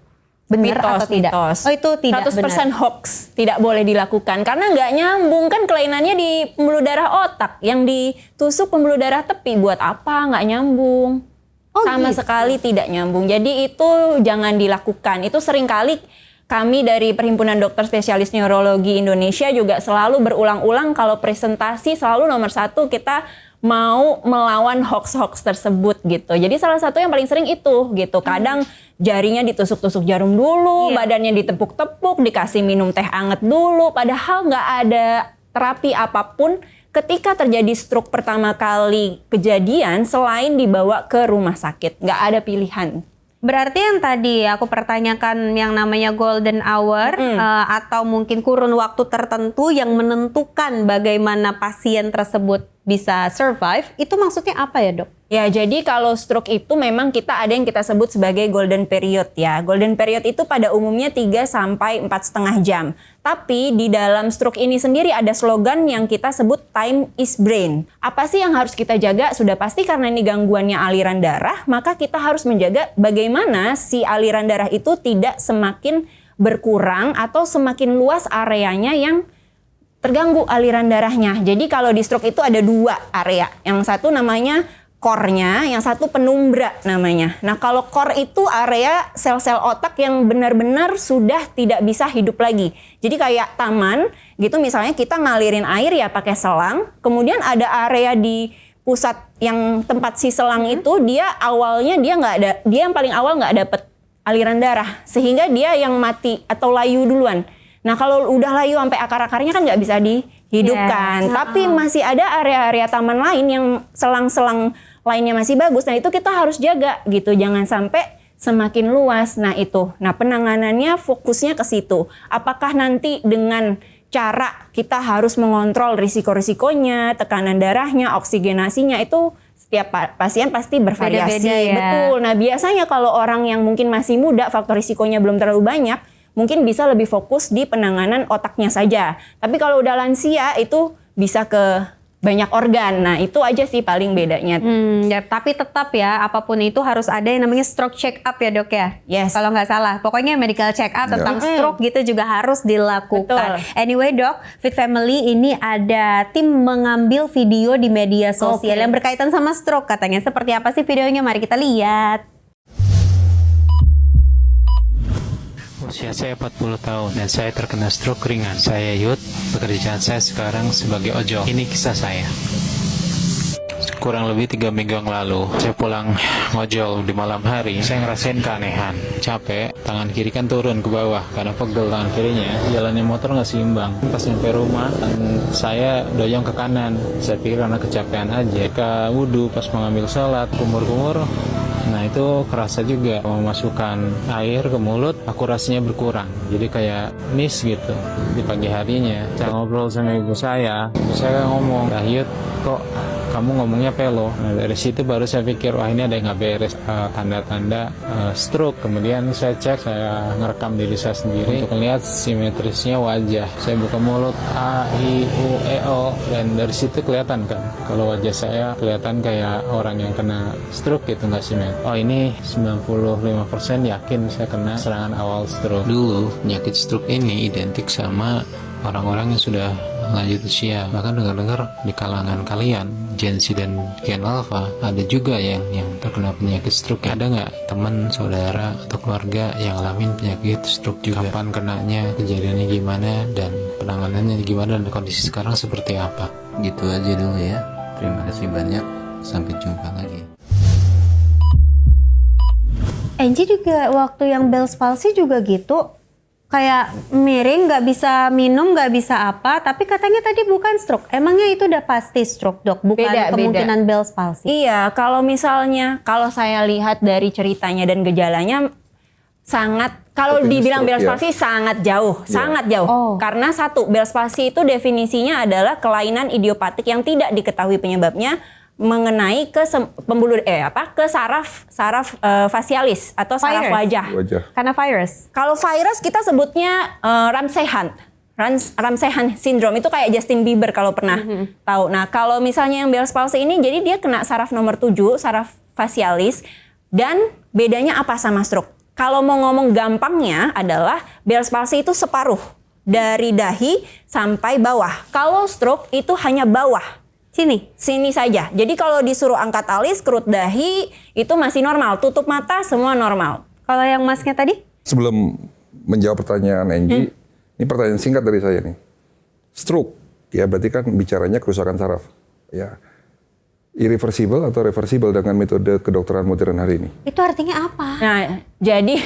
Benar atau tidak? Mitos. Oh itu tidak 100% benar. hoax, tidak boleh dilakukan karena nggak nyambung kan, kelainannya di pembuluh darah otak, yang ditusuk pembuluh darah tepi buat apa? Nggak nyambung. Sama sekali tidak nyambung. Jadi itu jangan dilakukan. Itu seringkali kami dari Perhimpunan Dokter Spesialis Neurologi Indonesia juga selalu berulang-ulang kalau presentasi selalu nomor 1 kita mau melawan hoax-hoax tersebut gitu. Jadi salah satu yang paling sering itu gitu. Kadang jarinya ditusuk-tusuk jarum dulu, badannya ditepuk-tepuk, dikasih minum teh anget dulu. Padahal nggak ada terapi apapun ketika terjadi stroke pertama kali kejadian, selain dibawa ke rumah sakit, nggak ada pilihan. Berarti yang tadi aku pertanyakan yang namanya golden hour atau mungkin kurun waktu tertentu yang menentukan bagaimana pasien tersebut bisa survive, itu maksudnya apa ya, Dok? Ya, jadi kalau stroke itu memang kita ada yang kita sebut sebagai golden period ya. Golden period itu pada umumnya 3 sampai 4,5 jam. Tapi di dalam stroke ini sendiri ada slogan yang kita sebut time is brain. Apa sih yang harus kita jaga? Sudah pasti karena ini gangguannya aliran darah, maka kita harus menjaga bagaimana si aliran darah itu tidak semakin berkurang atau semakin luas areanya yang terganggu aliran darahnya. Jadi kalau di stroke itu ada 2 area. Yang satu namanya core-nya, yang satu penumbra namanya. Nah, kalau core itu area sel-sel otak yang benar-benar sudah tidak bisa hidup lagi. Jadi kayak taman gitu, misalnya kita ngalirin air ya pakai selang, kemudian ada area di pusat yang tempat si selang itu, dia awalnya dia yang paling awal nggak dapet aliran darah, sehingga dia yang mati atau layu duluan. Nah, kalau udah layu sampai akar-akarnya kan nggak bisa dihidupkan. Yes. Tapi masih ada area-area taman lain yang selang-selang lainnya masih bagus. Nah, itu kita harus jaga gitu. Jangan sampai semakin luas. Nah, itu. Nah, penanganannya fokusnya ke situ. Apakah nanti dengan cara kita harus mengontrol risiko-risikonya, tekanan darahnya, oksigenasinya, itu setiap pasien pasti bervariasi. Beda-beda ya. Betul. Nah, biasanya kalau orang yang mungkin masih muda, faktor risikonya belum terlalu banyak, mungkin bisa lebih fokus di penanganan otaknya saja. Tapi kalau udah lansia itu bisa ke banyak organ. Nah, itu aja sih paling bedanya. Ya, tapi tetap ya, apapun itu harus ada yang namanya stroke check up ya, Dok ya? Yes. Kalau nggak salah. Pokoknya medical check up tentang stroke gitu juga harus dilakukan. Betul. Anyway, Dok, Fit Family ini ada tim mengambil video di media sosial yang berkaitan sama stroke katanya. Seperti apa sih videonya? Mari kita lihat. Usia saya 40 tahun dan saya terkena stroke ringan. Saya Yud, pekerjaan saya sekarang sebagai ojol. Ini kisah saya. Kurang lebih 3 minggu yang lalu, saya pulang ngojol di malam hari. Saya ngerasain keanehan, capek, tangan kiri kan turun ke bawah karena pegel tangan kirinya. Jalannya motor nggak seimbang. Pas nyampe rumah, saya doyong ke kanan. Saya pikir karena kecapean aja. Ke wudhu pas mengambil sholat, kumur-kumur. Nah, itu kerasa juga memasukkan air ke mulut, akurasinya berkurang. Jadi kayak miss gitu di pagi harinya. Saya ngobrol sama ibu saya ngomong, Yud, kok kamu ngomongnya pelo? Nah, dari situ baru saya pikir, wah ini ada yang nggak beres, tanda-tanda stroke. Kemudian saya cek, saya ngerekam diri saya sendiri untuk melihat simetrisnya wajah. Saya buka mulut, A, I, U, E, O, dan dari situ kelihatan kan, kalau wajah saya kelihatan kayak orang yang kena stroke gitu, nggak simetris. Oh, ini 95% yakin saya kena serangan awal stroke. Dulu penyakit stroke ini identik sama orang-orang yang sudah lanjut usia. Bahkan dengar-dengar di kalangan kalian, Gen Z dan Gen Alpha, ada juga yang terkena penyakit stroke. Ada nggak teman, saudara, atau keluarga yang ngalamin penyakit stroke juga? Kapan kenanya, kejadiannya gimana, dan penanganannya gimana, dan kondisi sekarang seperti apa? Gitu aja dulu ya. Terima kasih banyak. Sampai jumpa lagi. Angie juga waktu yang Bell's palsy juga gitu. Kayak miring, nggak bisa minum, nggak bisa apa. Tapi katanya tadi bukan stroke. Emangnya itu udah pasti stroke, Dok? Bukan kemungkinan Bell's palsy? Iya, kalau misalnya, kalau saya lihat dari ceritanya dan gejalanya, sangat, kalau dibilang Bell's palsy sangat jauh, sangat jauh. Karena satu, Bell's palsy itu definisinya adalah kelainan idiopatik yang tidak diketahui penyebabnya, mengenai ke pembuluh ke saraf fasialis atau saraf wajah. Karena virus. Kalau virus kita sebutnya Ramsay-Hunt syndrome, itu kayak Justin Bieber kalau pernah tahu. Nah, kalau misalnya yang Bell's palsy ini, jadi dia kena saraf nomor 7, saraf fasialis, dan bedanya apa sama stroke? Kalau mau ngomong gampangnya adalah Bell's palsy itu separuh dari dahi sampai bawah. Kalau stroke itu hanya bawah. Sini saja. Jadi kalau disuruh angkat alis, kerut dahi, itu masih normal. Tutup mata, semua normal. Kalau yang masnya tadi? Sebelum menjawab pertanyaan Angie, ini pertanyaan singkat dari saya nih. Stroke, ya berarti kan bicaranya kerusakan saraf. Ya, irreversible atau reversible dengan metode kedokteran modern hari ini? Itu artinya apa? Nah, jadi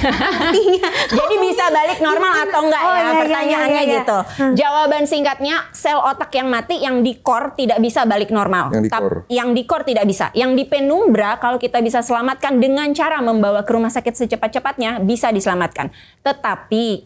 jadi bisa balik normal atau enggak Oh, ya iya, pertanyaannya iya. gitu. Jawaban singkatnya sel otak yang mati yang di core tidak bisa balik normal. Yang di core. Yang di core tidak bisa. Yang di penumbra kalau kita bisa selamatkan dengan cara membawa ke rumah sakit secepat-cepatnya bisa diselamatkan. Tetapi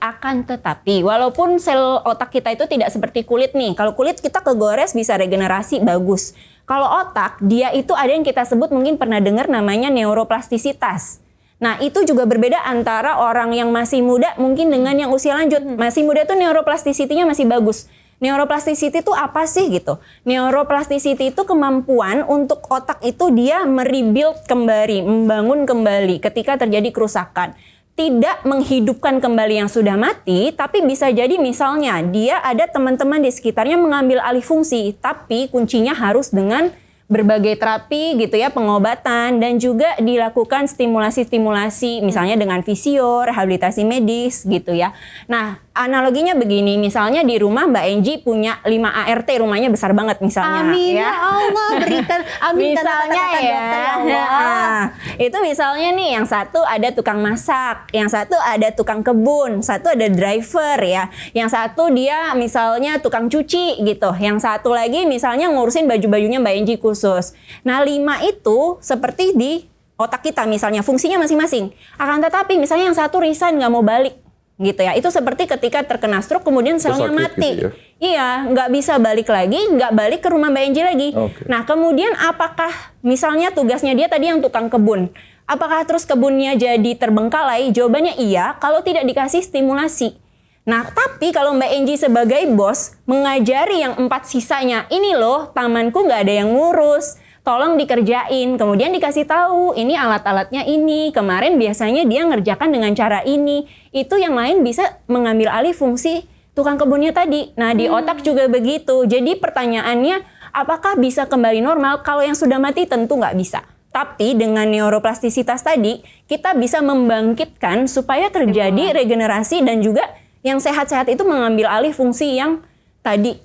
walaupun sel otak kita itu tidak seperti kulit nih. Kalau kulit kita kegores bisa regenerasi bagus. Kalau otak, dia itu ada yang kita sebut mungkin pernah dengar namanya neuroplastisitas. Nah, itu juga berbeda antara orang yang masih muda mungkin dengan yang usia lanjut. Masih muda tuh neuroplasticity-nya masih bagus. Neuroplasticity itu apa sih gitu? Neuroplasticity itu kemampuan untuk otak itu dia merebuild kembali, membangun kembali ketika terjadi kerusakan. Tidak menghidupkan kembali yang sudah mati, tapi bisa jadi misalnya dia ada teman-teman di sekitarnya mengambil alih fungsi, tapi kuncinya harus dengan berbagai terapi gitu ya, pengobatan dan juga dilakukan stimulasi-stimulasi misalnya dengan fisio, rehabilitasi medis gitu ya. Nah, analoginya begini, misalnya di rumah Mbak Enji punya 5 ART, rumahnya besar banget misalnya. Amin ya Allah, berikan amin Misalnya kata-kata ya, dokter ya Allah. itu misalnya nih yang satu ada tukang masak, yang satu ada tukang kebun, satu ada driver ya, yang satu dia misalnya tukang cuci gitu, yang satu lagi misalnya ngurusin baju-bajunya Mbak Enji khusus. Nah 5 itu seperti di otak kita misalnya fungsinya masing-masing. Akan tetapi misalnya yang satu resign nggak mau balik gitu ya, itu seperti ketika terkena stroke kemudian selnya sakit mati gitu ya? Iya, nggak bisa balik lagi, nggak balik ke rumah Mbak Enji lagi. Oke. Nah kemudian apakah misalnya tugasnya dia tadi yang tukang kebun, apakah terus kebunnya jadi terbengkalai? Jawabannya iya kalau tidak dikasih stimulasi. Nah tapi kalau Mbak Enji sebagai bos mengajari yang 4 sisanya, ini loh tamanku nggak ada yang ngurus, tolong dikerjain, kemudian dikasih tahu ini alat-alatnya ini, kemarin biasanya dia ngerjakan dengan cara ini, itu yang lain bisa mengambil alih fungsi tukang kebunnya tadi. Nah di otak juga begitu. Jadi pertanyaannya apakah bisa kembali normal? Kalau yang sudah mati tentu nggak bisa. Tapi dengan neuroplastisitas tadi kita bisa membangkitkan supaya terjadi regenerasi dan juga yang sehat-sehat itu mengambil alih fungsi yang tadi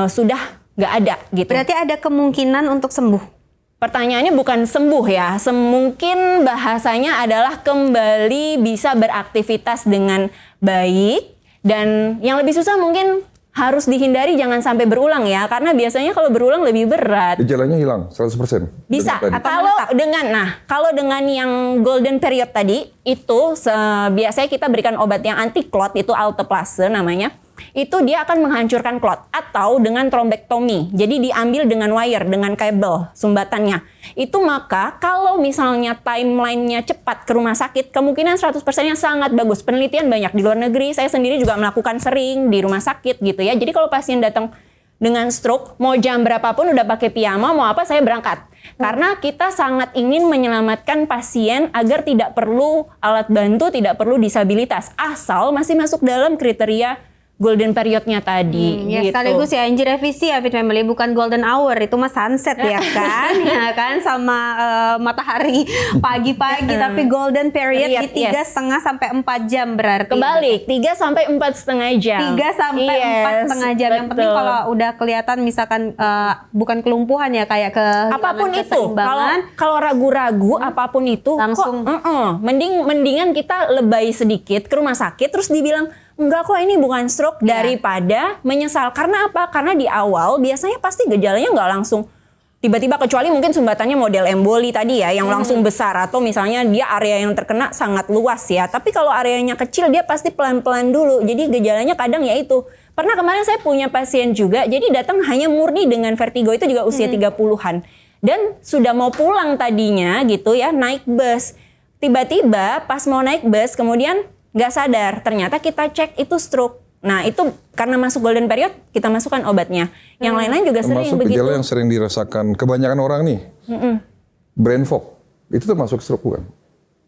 sudah nggak ada gitu. Berarti ada kemungkinan untuk sembuh. Pertanyaannya bukan sembuh ya, mungkin bahasanya adalah kembali bisa beraktivitas dengan baik, dan yang lebih susah mungkin harus dihindari jangan sampai berulang ya, karena biasanya kalau berulang lebih berat. Gejalanya hilang 100%. Bisa. dengan tadi. Kalau dengan yang golden period tadi itu biasanya kita berikan obat yang anti clot, itu alteplase namanya. Itu dia akan menghancurkan clot, atau dengan trombektomi. Jadi diambil dengan wire, dengan kabel sumbatannya. Itu maka kalau misalnya timelinenya cepat ke rumah sakit, kemungkinan 100%-nya sangat bagus. Penelitian banyak di luar negeri, saya sendiri juga melakukan sering di rumah sakit gitu ya. Jadi kalau pasien datang dengan stroke, mau jam berapapun udah pakai piyama, mau apa saya berangkat. Karena kita sangat ingin menyelamatkan pasien agar tidak perlu alat bantu, tidak perlu disabilitas. Asal masih masuk dalam kriteria golden periodnya tadi. Ya gitu. sekaligus ya Enji revisi ya Fit Family, bukan golden hour, itu mah sunset ya kan, ya kan sama matahari pagi-pagi, tapi golden period di 3,5 sampai 4 jam berarti. Kebalik, 3 sampai 4,5 jam. 3 sampai 4,5 jam. Yang penting kalau udah kelihatan misalkan bukan kelumpuhan ya, kayak apapun itu. keseimbangan. Kalau ragu-ragu apapun itu Langsung. mendingan kita lebay sedikit ke rumah sakit terus dibilang enggak kok ini bukan stroke, daripada menyesal. Karena apa? Karena di awal biasanya pasti gejalanya nggak langsung tiba-tiba, kecuali mungkin sumbatannya model emboli tadi ya, yang langsung besar, atau misalnya dia area yang terkena sangat luas ya. Tapi kalau areanya kecil dia pasti pelan-pelan dulu. Jadi gejalanya kadang ya itu. Pernah kemarin saya punya pasien juga, jadi datang hanya murni dengan vertigo, itu juga usia 30-an. Dan sudah mau pulang tadinya gitu ya, naik bus. Tiba-tiba pas mau naik bus kemudian nggak sadar, ternyata kita cek itu stroke. Nah itu karena masuk golden period, kita masukkan obatnya. Yang lain-lain juga sering Termasuk begitu. gejala yang sering dirasakan kebanyakan orang nih, brain fog, itu termasuk stroke bukan?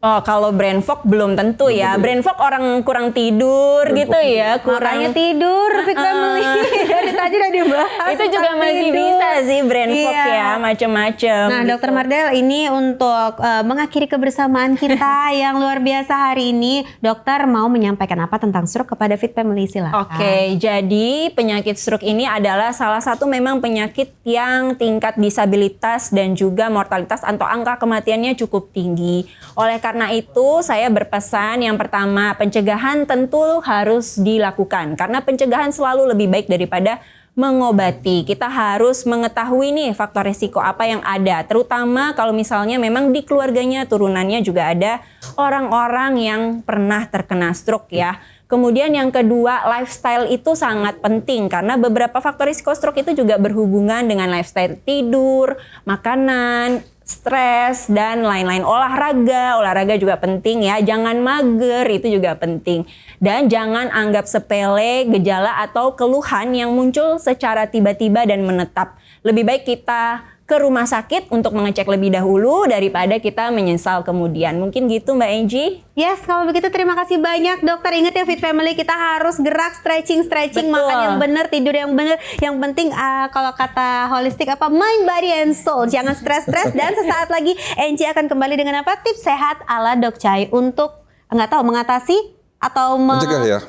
Oh, kalau brain fog belum tentu ya. Brain fog orang kurang tidur gitu ya, Makanya tidur, Fit Family. Dari tadi udah dibahas. Itu juga tentang masih tidur. bisa sih brain fog Iya. ya, macem-macem. Nah, Dokter Mardel, ini untuk mengakhiri kebersamaan kita yang luar biasa hari ini, dokter mau menyampaikan apa tentang stroke kepada Fit Family, silakan. Oke, jadi penyakit stroke ini adalah salah satu memang penyakit yang tingkat disabilitas dan juga mortalitas atau angka kematiannya cukup tinggi. Oleh karena itu, saya berpesan yang pertama, pencegahan tentu harus dilakukan karena pencegahan selalu lebih baik daripada mengobati. Kita harus mengetahui nih faktor risiko apa yang ada, terutama kalau misalnya memang di keluarganya, turunannya juga ada orang-orang yang pernah terkena stroke ya. Kemudian yang kedua, lifestyle itu sangat penting karena beberapa faktor risiko stroke itu juga berhubungan dengan lifestyle tidur, makanan, stres, dan lain-lain. Olahraga juga penting ya. Jangan mager, itu juga penting. Dan jangan anggap sepele gejala atau keluhan yang muncul secara tiba-tiba dan menetap. Lebih baik kita ke rumah sakit untuk mengecek lebih dahulu daripada kita menyesal kemudian. Mungkin gitu Mbak Angie? Yes, kalau begitu terima kasih banyak dokter. Ingat ya Fit Family, kita harus gerak, stretching, Betul. makan yang benar, tidur yang benar. Yang penting kalau kata holistik apa, mind, body, and soul. Jangan stres-stres. Dan sesaat lagi Angie akan kembali dengan apa? Tips sehat ala Dok Chai untuk mengatasi atau mencegah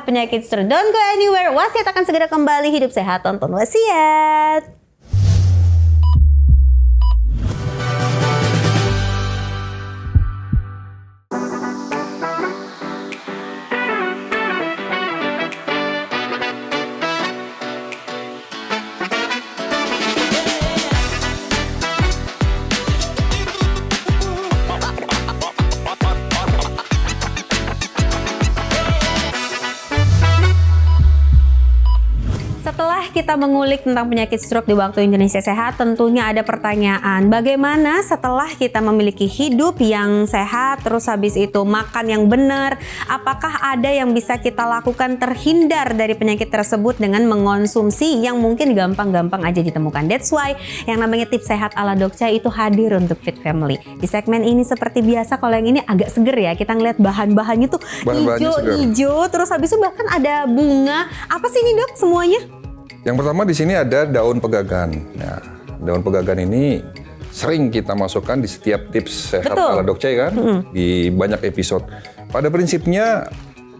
penyakit stroke. Don't go anywhere. Wasiat akan segera kembali. Hidup sehat, tonton Wasiat. Setelah kita mengulik tentang penyakit stroke di waktu Indonesia Sehat, tentunya ada pertanyaan, bagaimana setelah kita memiliki hidup yang sehat, terus habis itu makan yang benar, apakah ada yang bisa kita lakukan terhindar dari penyakit tersebut dengan mengonsumsi yang mungkin gampang-gampang aja ditemukan. That's why yang namanya tips sehat ala Dok Chai itu hadir untuk Fit Family. Di segmen ini seperti biasa, kalau yang ini agak seger ya, kita ngeliat bahan-bahannya tuh hijau-hijau, terus habis itu bahkan ada bunga. Apa sih ini Dok semuanya? Yang pertama di sini ada daun pegagan. Nah, daun pegagan ini sering kita masukkan di setiap tips sehat ala Dok Chai kan, di banyak episode. Pada prinsipnya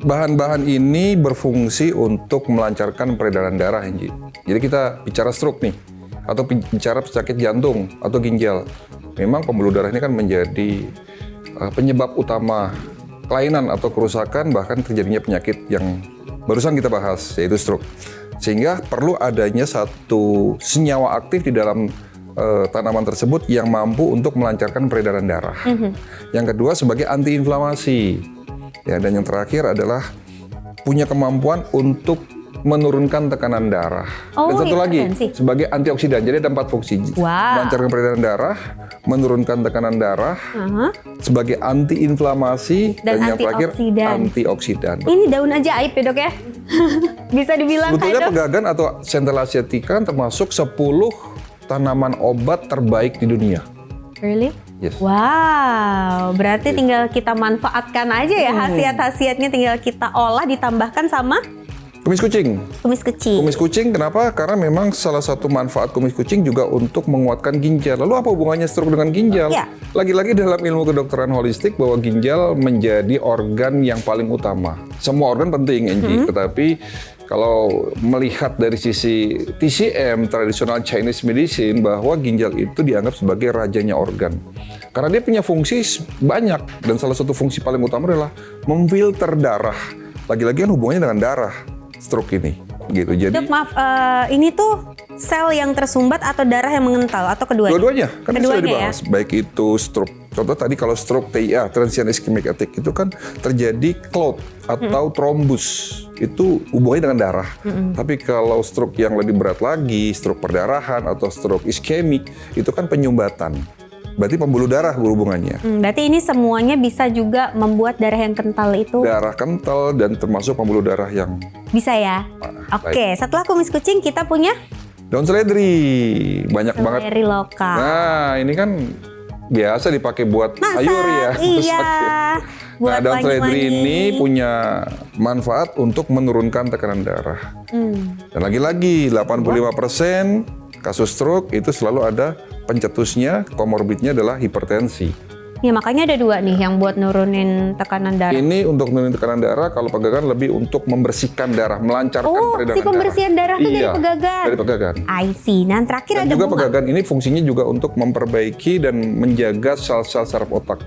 bahan-bahan ini berfungsi untuk melancarkan peredaran darah, Angie. Jadi kita bicara stroke nih, atau bicara penyakit jantung atau ginjal. Memang pembuluh darah ini kan menjadi penyebab utama kelainan atau kerusakan, bahkan terjadinya penyakit yang barusan kita bahas, yaitu stroke. Sehingga perlu adanya satu senyawa aktif di dalam tanaman tersebut yang mampu untuk melancarkan peredaran darah. Yang kedua sebagai antiinflamasi. Ya, dan yang terakhir adalah punya kemampuan untuk menurunkan tekanan darah. Dan satu lagi sebagai antioksidan. Jadi ada 4 fungsi. Melancarkan peredaran darah, menurunkan tekanan darah, sebagai antiinflamasi, dan yang terakhir antioksidan. Ini daun ajaib ya Dok ya? Bisa dibilang sebetulnya pegagan atau Centella asiatica termasuk 10 tanaman obat terbaik di dunia. Really? Yes. Wow, berarti tinggal kita manfaatkan aja ya, khasiat-khasiatnya tinggal kita olah, ditambahkan sama kumis kucing. kumis kucing. Kumis kucing kenapa? Karena memang salah satu manfaat kumis kucing juga untuk menguatkan ginjal. Lalu apa hubungannya stroke dengan ginjal? Ya. Lagi-lagi dalam ilmu kedokteran holistik bahwa ginjal menjadi organ yang paling utama. Semua organ penting, Angie, tetapi kalau melihat dari sisi TCM, tradisional Chinese medicine, bahwa ginjal itu dianggap sebagai rajanya organ. Karena dia punya fungsi banyak, dan salah satu fungsi paling utama adalah memfilter darah. Lagi-lagi kan hubungannya dengan darah, stroke ini. Gitu. Jadi, Dok, maaf, ini tuh sel yang tersumbat atau darah yang mengental atau keduanya? Dua-duanya, kan sudah Keduanya dibahas. Baik itu stroke. Contoh tadi kalau stroke TIA, transient ischemic attack, itu kan terjadi clot atau trombus. Itu hubungannya dengan darah. Tapi kalau stroke yang lebih berat lagi, stroke perdarahan atau stroke ischemic, itu kan penyumbatan. Berarti pembuluh darah berhubungannya. Berarti ini semuanya bisa juga membuat darah yang kental itu? Darah kental dan termasuk pembuluh darah yang... Bisa ya? Oke, setelah kumis kucing kita punya? Daun seledri. Banyak banget. Seledri lokal. Nah, ini kan biasa dipakai buat Masak, sayur ya. iya. Nah, Buat daun seledri wangi-wangi. ini punya manfaat untuk menurunkan tekanan darah. Dan lagi-lagi 85% kasus stroke itu selalu ada pencetusnya, komorbidnya adalah hipertensi. Ya makanya ada 2 nih yang buat nurunin tekanan darah. Ini untuk menurunin tekanan darah, kalau pegagan lebih untuk membersihkan darah, melancarkan peredaran si pembersihan darah tuh dari Iya, pegagan. dari pegagan. I see. Nah, terakhir Dan ada juga bunga. pegagan ini fungsinya juga untuk memperbaiki dan menjaga sel-sel saraf otak.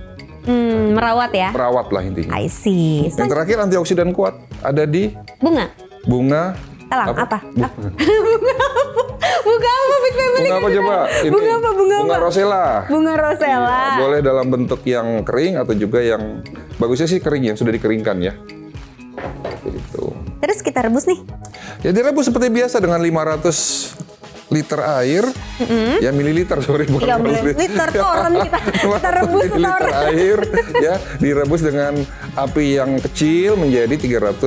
Merawat ya. Merawat lah intinya. I see. Yang terakhir antioksidan kuat ada di Bunga. bunga. Telang apa? Bunga apa Fit Family? Bunga apa coba? Ini, Bunga apa? bunga rosella. Bunga rosella. Iya, boleh dalam bentuk yang kering atau juga yang bagusnya sih kering, yang sudah dikeringkan ya. Gitu. Terus kita rebus nih. Ya direbus seperti biasa dengan 500 liter air, ya mililiter sorry bukan 30 liter toren kita rebus 500 liter air, ya direbus dengan api yang kecil menjadi 300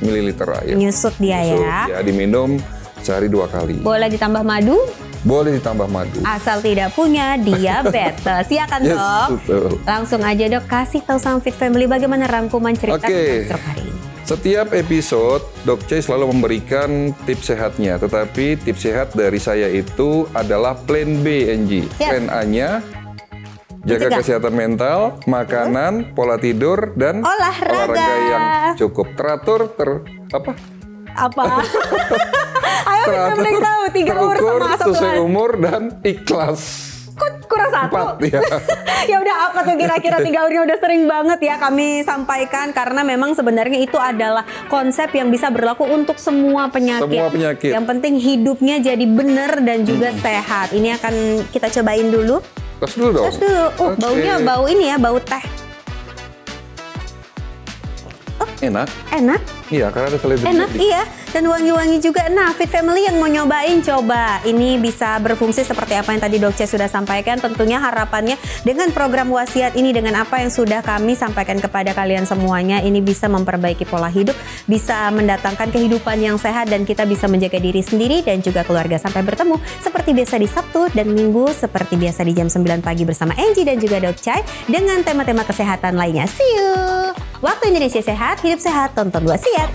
mililiter air. Nyusut dia ya. Ya diminum sehari 2 kali. Boleh ditambah madu, Boleh ditambah madu. asal tidak punya diabetes. Ya kan Yes, dok? betul. Langsung aja dok, kasih tahu sama Fit Family bagaimana rangkuman cerita Oke. tentang stroke hari ini. Setiap episode, Dok Choi selalu memberikan tips sehatnya. Tetapi tips sehat dari saya itu adalah plan B, Angie. Yes. Plan A-nya, jaga Mencegah. kesehatan mental, makanan, pola tidur, dan Olahraga. yang cukup. Teratur, apa? Apa? Ayo Fit Family tahu 3 umur terukur, sama satu sesuai mas. umur, dan ikhlas. Kok kurang 1? 4, ya. Ya udah apa tuh kira-kira 3 umurnya udah sering banget ya kami sampaikan karena memang sebenarnya itu adalah konsep yang bisa berlaku untuk semua penyakit. Semua penyakit. Yang penting hidupnya jadi benar dan juga sehat. Ini akan kita cobain dulu. Tes dulu dong. Tes dulu. Oke. Baunya bau ini ya, bau teh. Enak. Enak. Iya, karena ada seledri. Enak iya dan wangi-wangi juga. Nah, Fit Family yang mau nyobain coba. Ini bisa berfungsi seperti apa yang tadi Dok Choi sudah sampaikan. Tentunya harapannya dengan program wasiat ini dengan apa yang sudah kami sampaikan kepada kalian semuanya ini bisa memperbaiki pola hidup, bisa mendatangkan kehidupan yang sehat dan kita bisa menjaga diri sendiri dan juga keluarga. Sampai bertemu seperti biasa di Sabtu dan Minggu seperti biasa di jam 9 pagi bersama Angie dan juga Dok Choi dengan tema-tema kesehatan lainnya. See you. Waktu Indonesia Sehat, hidup sehat, tonton Wasiat.